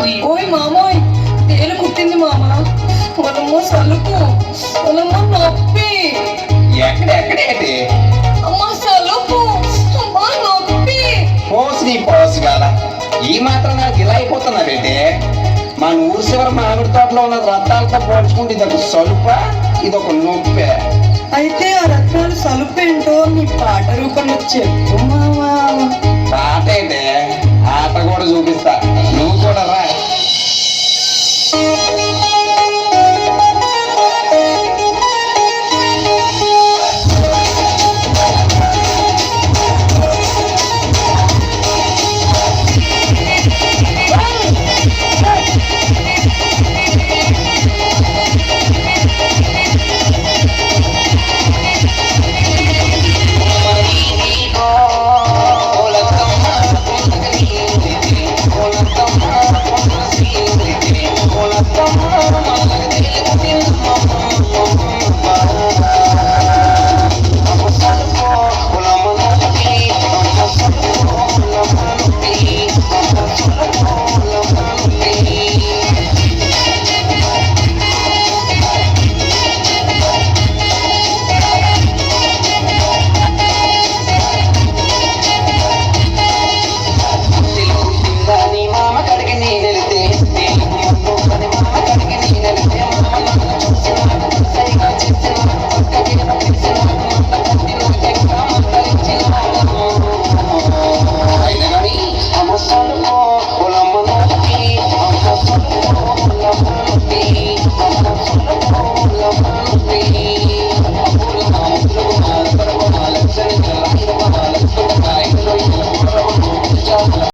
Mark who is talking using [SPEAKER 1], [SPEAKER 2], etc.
[SPEAKER 1] ఓయ్ మామోయ్, తేలు కుట్టింది మామ. మనము సలుపు, మనము నొప్పి.
[SPEAKER 2] ఎక్కడేంటి?
[SPEAKER 1] అమ్మ సలుపు, అమ్మ నొప్పి.
[SPEAKER 2] పోసి పోసు కదా, ఈ మాత్రం నాకు ఇలా అయిపోతున్నావేంటి? మన ఊరు చివరి మామిడి తోటలో ఉన్న రత్నాలతో పోల్చుకుంటే ఇదొక సలుప, ఇదొక నొప్పే.
[SPEAKER 1] అయితే ఆ రత్నాలు సలుపేంటో నీ పాట రూపంలో చెప్పు మామా.
[SPEAKER 2] పాట అయితే ఆట కూడా చూపిస్తా, నువ్వు కూడా